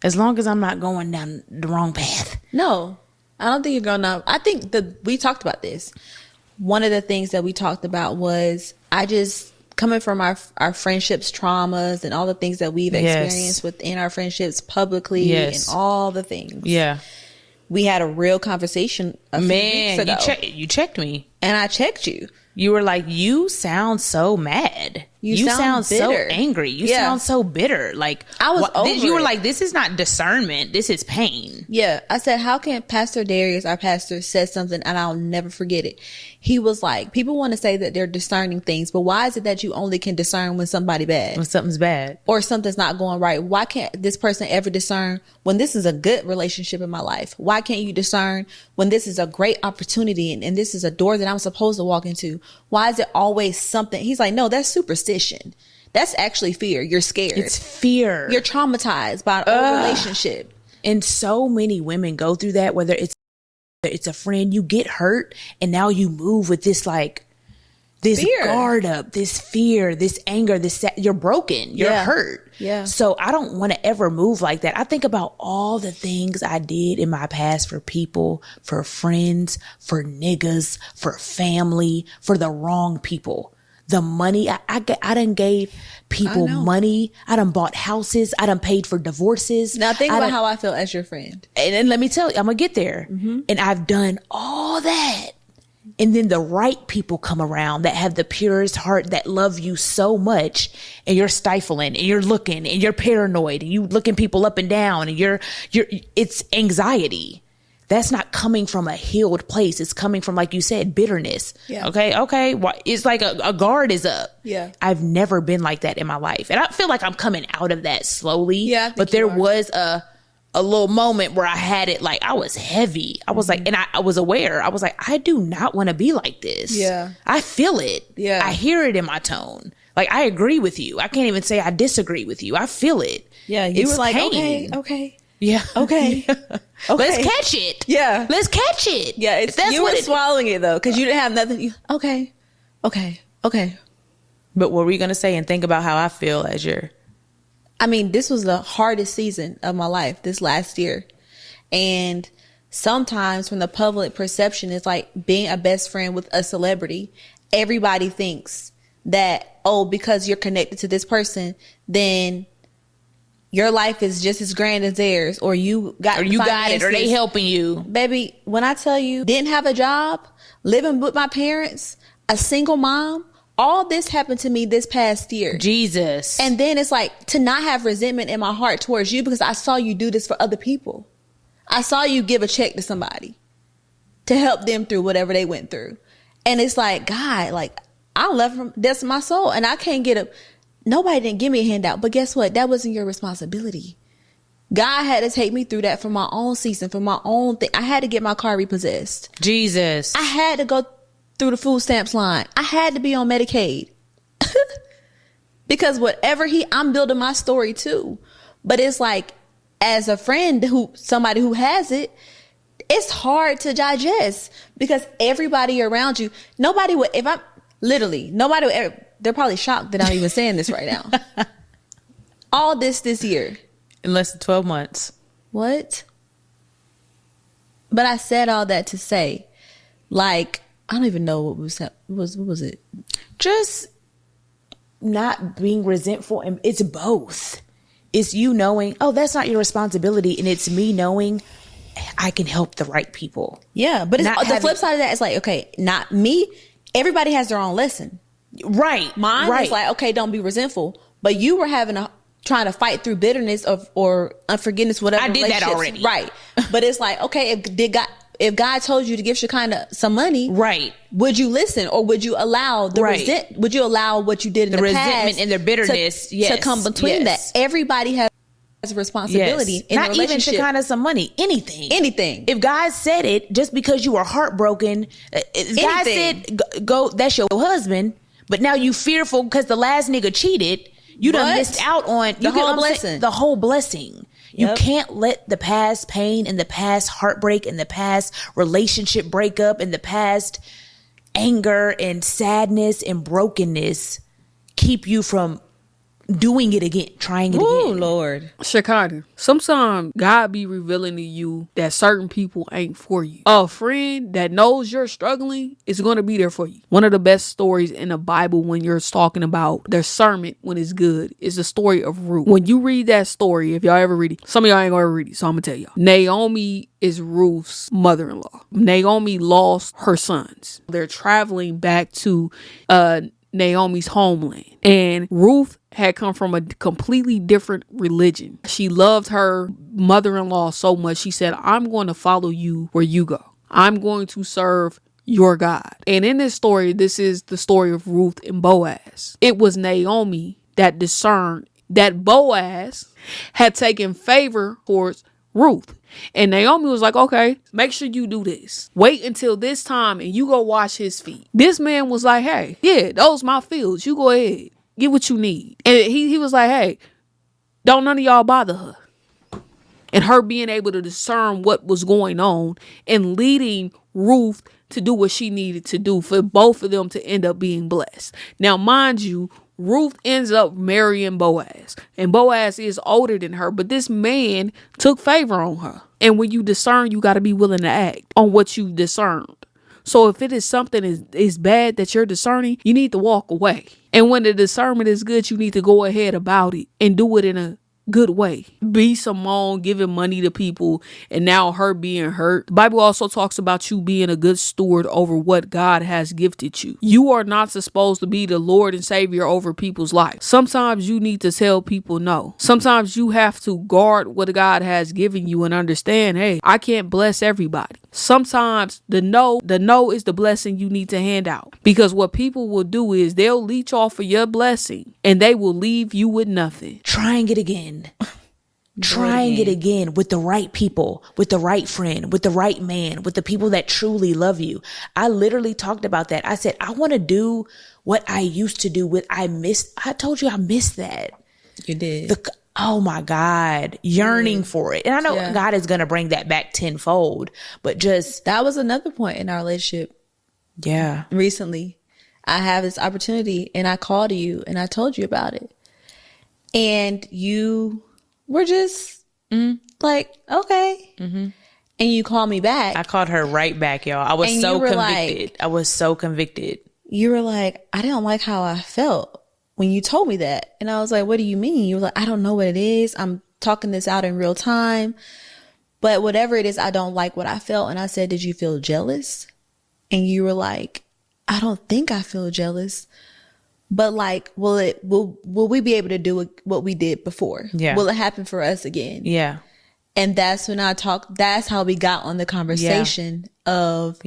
Speaker 4: As long as I'm not going down the wrong path.
Speaker 3: No, I don't think you're going to. I think we talked about this. One of the things that we talked about was coming from our friendships, traumas, and all the things that we've experienced within our friendships publicly, and all the things.
Speaker 4: Yeah.
Speaker 3: We had a real conversation a few weeks ago.
Speaker 4: You checked me.
Speaker 3: And I checked you.
Speaker 4: You were like, you sound so mad. You sound so
Speaker 3: bitter.
Speaker 4: angry. You
Speaker 3: Yeah.
Speaker 4: sound so bitter. Like,
Speaker 3: I was over
Speaker 4: you were
Speaker 3: it.
Speaker 4: like, this is not discernment. This is pain.
Speaker 3: Yeah. I said, how can Pastor Darius, our pastor, said something and I'll never forget it. he was like, people want to say that they're discerning things, but why is it that you only can discern when somebody bad?
Speaker 4: When something's bad.
Speaker 3: Or something's not going right? Why can't this person ever discern when this is a good relationship in my life? Why can't you discern when this is a great opportunity and this is a door that I'm supposed to walk into? Why is it always something? He's like, no, that's superstition. That's actually fear. You're scared.
Speaker 4: It's fear.
Speaker 3: You're traumatized by an old relationship.
Speaker 4: And so many women go through that, whether it's a friend, you get hurt and now you move with this this fear. Guard up, this fear, this anger, you're broken, you're hurt.
Speaker 3: Yeah.
Speaker 4: So I don't want to ever move like that. I think about all the things I did in my past for people, for friends, for niggas, for family, for the wrong people. The money I done gave people money. I done bought houses. I done paid for divorces.
Speaker 3: Now think about how I feel as your friend.
Speaker 4: And let me tell you, I'm going to get there. Mm-hmm. And I've done all that. And then the right people come around that have the purest heart, that love you so much, and you're stifling and you're looking and you're paranoid and you looking people up and down and it's anxiety. That's not coming from a healed place. It's coming from, like you said, bitterness. Yeah. Okay. It's like a guard is up.
Speaker 3: Yeah.
Speaker 4: I've never been like that in my life. And I feel like I'm coming out of that slowly.
Speaker 3: Yeah.
Speaker 4: But there was a little moment where I had it, like I was heavy. I was like, and I was aware. I was like, I do not want to be like this.
Speaker 3: Yeah.
Speaker 4: I feel it.
Speaker 3: Yeah.
Speaker 4: I hear it in my tone. Like, I agree with you. I can't even say I disagree with you. I feel it.
Speaker 3: Yeah. You were like,
Speaker 4: pain.
Speaker 3: okay.
Speaker 4: Yeah.
Speaker 3: Okay.
Speaker 4: Okay. Let's catch it.
Speaker 3: Yeah.
Speaker 4: Let's catch it.
Speaker 3: Yeah. You were swallowing it though, because you didn't have nothing. Okay.
Speaker 4: But what were we going to say and think about how I feel as
Speaker 3: I mean, this was the hardest season of my life this last year. And sometimes from the public perception, it's like being a best friend with a celebrity. Everybody thinks that, because you're connected to this person, then your life is just as grand as theirs, or you got
Speaker 4: it, or they helping you.
Speaker 3: Baby, when I tell you, didn't have a job, living with my parents, a single mom, all this happened to me this past year.
Speaker 4: Jesus.
Speaker 3: And then it's like to not have resentment in my heart towards you, because I saw you do this for other people. I saw you give a check to somebody to help them through whatever they went through. And it's like, God, like, I love from that's my soul, and I can't get nobody didn't give me a handout, but guess what? That wasn't your responsibility. God had to take me through that for my own season, for my own thing. I had to get my car repossessed.
Speaker 4: Jesus.
Speaker 3: I had to go through the food stamps line. I had to be on Medicaid. Because I'm building my story too. But it's like, as a friend somebody who has it, it's hard to digest, because everybody around you, they're probably shocked that I'm even saying this right now. All this year.
Speaker 4: In less than 12 months.
Speaker 3: What? But I said all that to say, like, I don't even know what was it?
Speaker 4: Just not being resentful. And it's both. It's you knowing, that's not your responsibility. And it's me knowing I can help the right people.
Speaker 3: Yeah. But the flip side of that is like, okay, not me. Everybody has their own lesson.
Speaker 4: Right.
Speaker 3: Mine is like, okay, don't be resentful. But you were trying to fight through bitterness or unforgiveness, whatever.
Speaker 4: I did that already.
Speaker 3: Right. But it's like, okay, if God told you to give Shekinah some money,
Speaker 4: right, would
Speaker 3: you listen, or would you allow would you allow what you did in the
Speaker 4: resentment
Speaker 3: past
Speaker 4: and their bitterness
Speaker 3: to come between that? Everybody has a responsibility in
Speaker 4: not
Speaker 3: a relationship.
Speaker 4: Even Shekinah some money, anything. If God said it, just because you were heartbroken, if God said go, that's your husband, but now you fearful because the last nigga cheated. You done missed out on
Speaker 3: the whole blessing.
Speaker 4: The whole blessing. You can't let the past pain and the past heartbreak and the past relationship breakup and the past anger and sadness and brokenness keep you from doing it again, trying it again.
Speaker 3: Oh, Lord.
Speaker 1: Shekinah, sometimes God be revealing to you that certain people ain't for you. A friend that knows you're struggling is going to be there for you. One of the best stories in the Bible when you're talking about discernment when it's good is the story of Ruth. When you read that story, if y'all ever read it, some of y'all ain't going to read it, so I'm going to tell y'all. Naomi is Ruth's mother-in-law. Naomi lost her sons. They're traveling back to Naomi's homeland, and Ruth had come from a completely different religion. She loved her mother-in-law so much, she said, I'm going to follow you where you go. I'm going to serve your God. And in this story, this is the story of Ruth and Boaz. It was Naomi that discerned that Boaz had taken favor towards Ruth. And Naomi was like, okay, make sure you do this. Wait until this time and you go wash his feet. This man was like, hey, yeah, those my fields. You go ahead. Get what you need. And he was like, hey, don't none of y'all bother her. And her being able to discern what was going on and leading Ruth to do what she needed to do for both of them to end up being blessed. Now, mind you, Ruth ends up marrying Boaz. And Boaz is older than her, but this man took favor on her. And when you discern, you got to be willing to act on what you discerned. So if it is something is bad that you're discerning, you need to walk away. And when the discernment is good, you need to go ahead about it and do it in a good way. Be Simone giving money to people and now her being hurt. The Bible also talks about you being a good steward over what God has gifted you. You are not supposed to be the Lord and Savior over people's lives. Sometimes you need to tell people no. Sometimes you have to guard what God has given you and understand, hey, I can't bless everybody. Sometimes the no is the blessing you need to hand out, because what people will do is they'll leech off of your blessing and they will leave you with nothing.
Speaker 4: Trying it again. Trying it again with the right people, with the right friend, with the right man, with the people that truly love you. I literally talked about that. I said, I want to do what I used to do I told you I missed that.
Speaker 3: You did.
Speaker 4: Oh my God, yearning for it. And I know God is going to bring that back tenfold, but
Speaker 3: that was another point in our relationship.
Speaker 4: Yeah.
Speaker 3: Recently, I have this opportunity and I called you and I told you about it. And you were just like, okay. Mm-hmm. And you called me back.
Speaker 4: I called her right back, y'all. I was so convicted. I was so convicted.
Speaker 3: You were like, I didn't like how I felt when you told me that. And I was like, what do you mean? You were like, I don't know what it is. I'm talking this out in real time. But whatever it is, I don't like what I felt. And I said, did you feel jealous? And you were like, I don't think I feel jealous. But like, will we be able to do what we did before?
Speaker 4: Yeah.
Speaker 3: Will it happen for us again?
Speaker 4: Yeah.
Speaker 3: And that's when that's how we got on the conversation of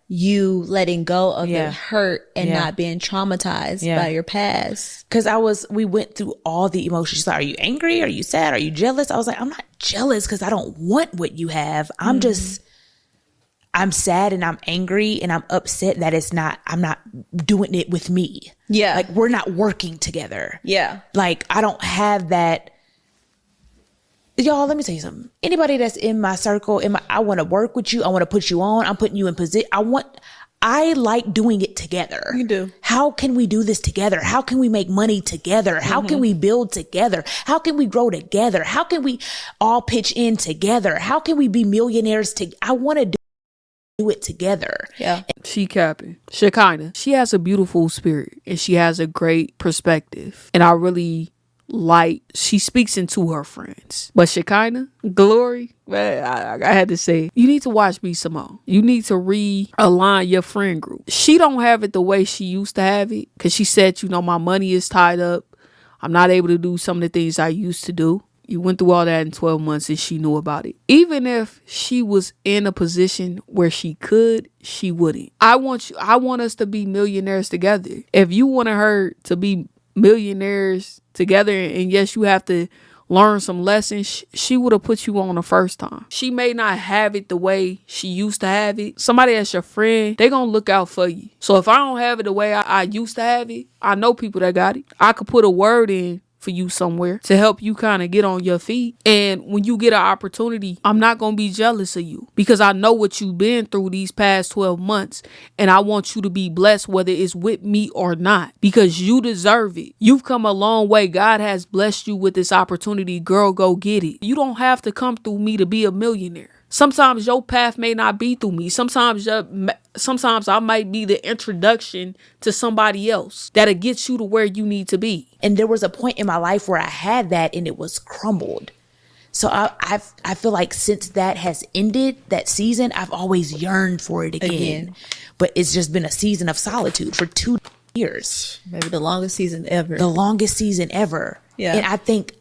Speaker 3: you letting go of the hurt and not being traumatized by your past.
Speaker 4: Cause we went through all the emotions. She's like, are you angry? Are you sad? Are you jealous? I was like, I'm not jealous cause I don't want what you have. I'm I'm sad and I'm angry and I'm upset that I'm not doing it with me.
Speaker 3: Yeah.
Speaker 4: Like we're not working together.
Speaker 3: Yeah.
Speaker 4: Like I don't have that. Y'all, let me tell you something. Anybody that's in my circle, I want to work with you. I want to put you on. I'm putting you in position. I like doing it together.
Speaker 3: You do.
Speaker 4: How can we do this together? How can we make money together? How can we build together? How can we grow together? How can we all pitch in together? How can we be millionaires I want to do it together.
Speaker 3: Yeah.
Speaker 1: She capping. Shekinah. She has a beautiful spirit and she has a great perspective. And I really she speaks into her friends. But Shekinah, Glory, man, I had to say, you need to watch Be Simone. You need to realign your friend group. She don't have it the way she used to have it because she said, my money is tied up. I'm not able to do some of the things I used to do. You went through all that in 12 months and she knew about it. Even if she was in a position where she could, she wouldn't. I want us to be millionaires together. If you wanted her to be millionaires together, and yes, you have to learn some lessons, she would have put you on the first time. She may not have it the way she used to have it. Somebody that's your friend, they gonna look out for you. So if I don't have it the way I used to have it, I know people that got it. I could put a word in for you somewhere to help you kind of get on your feet. And when you get an opportunity, I'm not going to be jealous of you because I know what you've been through these past 12 months. And I want you to be blessed, whether it's with me or not, because you deserve it. You've come a long way. God has blessed you with this opportunity. Girl, go get it. You don't have to come through me to be a millionaire. Sometimes your path may not be through me. Sometimes I might be the introduction to somebody else that'll get you to where you need to be.
Speaker 4: And there was a point in my life where I had that and it was crumbled. So I feel like since that has ended, that season, I've always yearned for it again. But it's just been a season of solitude for 2 years.
Speaker 3: Maybe the longest season ever.
Speaker 4: The longest season ever.
Speaker 3: Yeah.
Speaker 4: And I think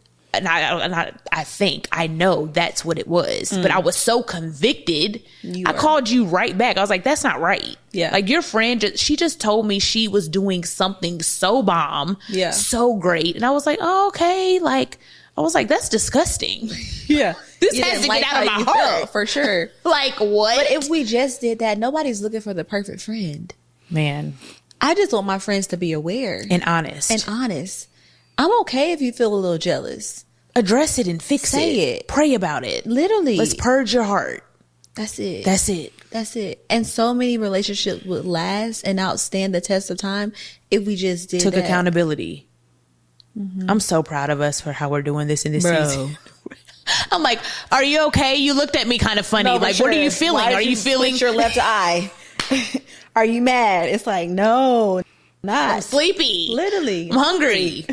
Speaker 4: I know that's what it was, but I was so convicted. I called you right back. I was like, that's not right.
Speaker 3: Yeah.
Speaker 4: Like, your friend, she just told me she was doing something so bomb, so great. And I was like, oh, okay. Like, I was like, that's disgusting.
Speaker 3: Yeah.
Speaker 4: This has to get out of my heart.
Speaker 3: For sure.
Speaker 4: Like, what?
Speaker 3: But if we just did that, nobody's looking for the perfect friend.
Speaker 4: Man.
Speaker 3: I just want my friends to be aware.
Speaker 4: And honest.
Speaker 3: I'm okay if you feel a little jealous.
Speaker 4: Address it and fix it.
Speaker 3: Say it.
Speaker 4: Pray about it.
Speaker 3: Literally.
Speaker 4: Let's purge your heart.
Speaker 3: That's it.
Speaker 4: That's it.
Speaker 3: That's it. And so many relationships would last and outstand the test of time if we just did
Speaker 4: Took
Speaker 3: that.
Speaker 4: accountability. Mm-hmm. I'm so proud of us for how we're doing this in this season. I'm like, are you okay? You looked at me kind of funny. Like, what are you feeling?
Speaker 3: Why
Speaker 4: are you feeling
Speaker 3: your left eye? Are you mad? It's like, no, not.
Speaker 4: I'm sleepy.
Speaker 3: Literally.
Speaker 4: I'm hungry.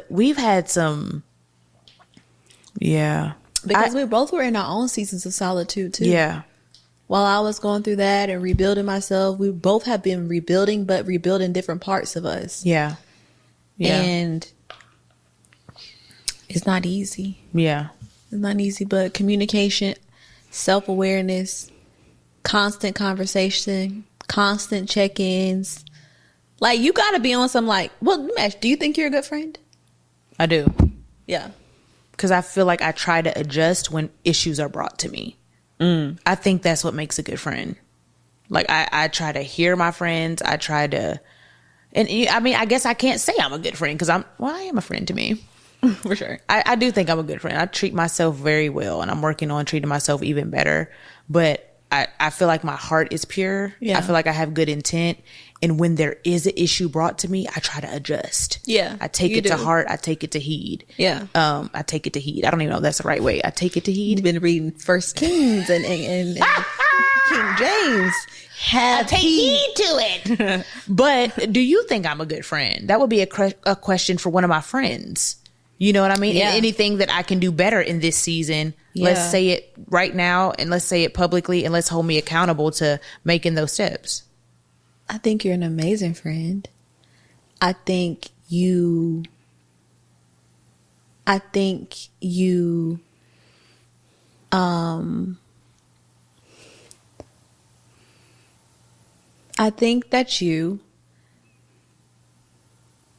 Speaker 4: We've had some,
Speaker 3: Because we both were in our own seasons of solitude too.
Speaker 4: Yeah.
Speaker 3: While I was going through that and rebuilding myself, we both have been rebuilding, but rebuilding different parts of us.
Speaker 4: Yeah.
Speaker 3: And it's not easy.
Speaker 4: Yeah.
Speaker 3: It's not easy, but communication, self-awareness, constant conversation, constant check-ins. Like, you got to be on some, like, well, let me ask, do you think you're a good friend?
Speaker 4: I do.
Speaker 3: Yeah.
Speaker 4: Because I feel like I try to adjust when issues are brought to me. I think that's what makes a good friend. Like, I try to hear my friends. I try to, and I mean, I guess I can't say I'm a good friend because I am a friend to me.
Speaker 3: For sure.
Speaker 4: I do think I'm a good friend. I treat myself very well, and I'm working on treating myself even better. But I feel like my heart is pure.
Speaker 3: Yeah.
Speaker 4: I feel like I have good intent. And when there is an issue brought to me, I try to adjust.
Speaker 3: Yeah.
Speaker 4: I take it to heart. I take it to heed.
Speaker 3: Yeah.
Speaker 4: I take it to heed. I don't even know if that's the right way. I take it to heed.
Speaker 3: You've been reading First Kings and King James.
Speaker 4: I take heed to it. But do you think I'm a good friend? That would be a question for one of my friends. You know what I mean?
Speaker 3: Yeah.
Speaker 4: And anything that I can do better in this season, let's say it right now, and let's say it publicly, and let's hold me accountable to making those steps.
Speaker 3: I think you're an amazing friend. I think you I think that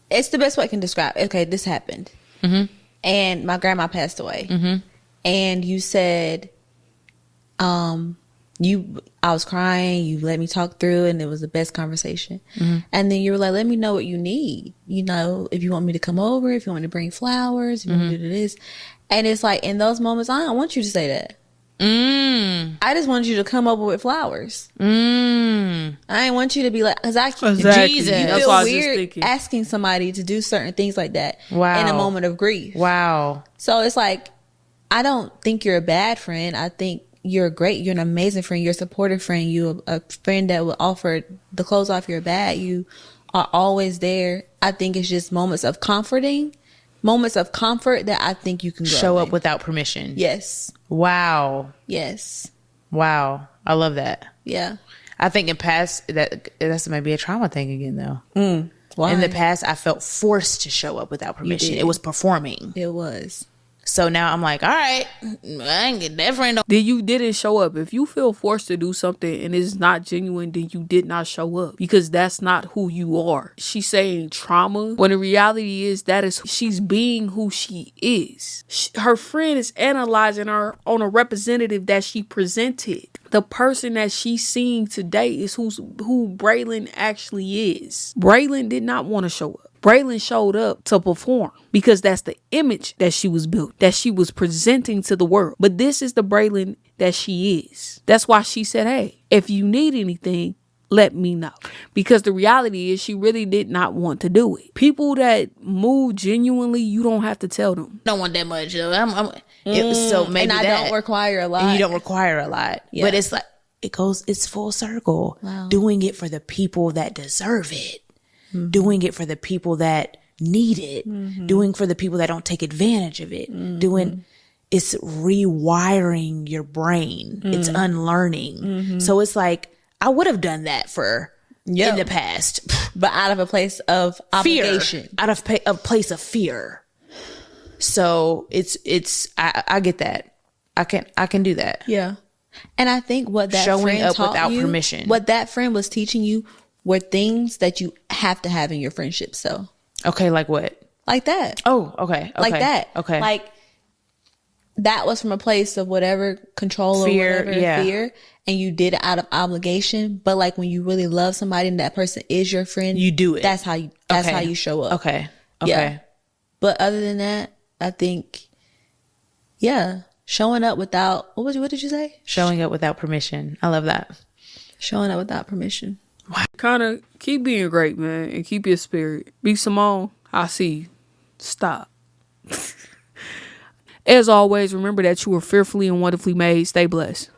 Speaker 3: it's the best way I can describe. Okay, this happened. Mm-hmm. And my grandma passed away. Mm-hmm. And you said, I was crying, you let me talk through, and it was the best conversation. Mm-hmm. And then you were like, let me know what you need. You know, if you want me to come over, if you want me to bring flowers, if you want me to do this. And it's like, in those moments, I don't want you to say that. I just want you to come over with flowers. I didn't want you to be like, because Jesus, you feel weird asking somebody to do certain things like that in a moment of grief.
Speaker 4: Wow.
Speaker 3: So it's like, I don't think you're a bad friend. I think you're great. You're an amazing friend. You're a supportive friend. You're a friend that will offer the clothes off your back. You are always there. I think it's just moments of comfort that I think you can
Speaker 4: show up without permission.
Speaker 3: Yes.
Speaker 4: Wow.
Speaker 3: Yes.
Speaker 4: Wow. I love that.
Speaker 3: Yeah.
Speaker 4: I think in past that's maybe a trauma thing again though.
Speaker 3: Why?
Speaker 4: In the past, I felt forced to show up without permission. It was performing.
Speaker 3: It was.
Speaker 4: So now I'm like, all right, I ain't get that friend.
Speaker 1: Then you didn't show up. If you feel forced to do something and it's not genuine, then you did not show up because that's not who you are. She's saying trauma when the reality is she's being who she is. Her friend is analyzing her on a representative that she presented. The person that she's seeing today is who Braylon actually is. Braylon did not want to show up. Braylon showed up to perform because that's the image that she was built, that she was presenting to the world. But this is the Braylon that she is. That's why she said, hey, if you need anything, let me know. Because the reality is she really did not want to do it. People that move genuinely, you don't have to tell them.
Speaker 4: Don't want that much. So maybe
Speaker 3: and I don't require a lot.
Speaker 4: And you don't require a lot. Yeah. But it's like, it's full circle. Wow. Doing it for the people that deserve it. Mm-hmm. Doing it for the people that need it. Mm-hmm. Doing for the people that don't take advantage of it. Mm-hmm. It's rewiring your brain. Mm-hmm. It's unlearning. Mm-hmm. So it's like, I would have done that in the past.
Speaker 3: But out of a place of obligation.
Speaker 4: Fear. Out of a place of fear. So I get that. I can do that.
Speaker 3: Yeah. And I think what that
Speaker 4: Showing
Speaker 3: friend
Speaker 4: up
Speaker 3: taught
Speaker 4: without
Speaker 3: you,
Speaker 4: permission.
Speaker 3: what that friend was teaching you were things that you have to have in your friendship. So
Speaker 4: Okay, like what?
Speaker 3: like that.
Speaker 4: Oh, okay.
Speaker 3: Like that.
Speaker 4: Okay.
Speaker 3: Like that was from a place of whatever control
Speaker 4: Fear,
Speaker 3: or whatever fear, and you did it out of obligation. But like when you really love somebody and that person is your friend,
Speaker 4: You do it.
Speaker 3: That's how you show up.
Speaker 4: Okay.
Speaker 3: Yeah. But other than that, I think, showing up without what did you say?
Speaker 4: Showing up without permission. I love that.
Speaker 3: Showing up without permission.
Speaker 1: Kind of keep being great, man, and keep your spirit. Be Simone. I see you. Stop. As always, remember that you were fearfully and wonderfully made. Stay blessed.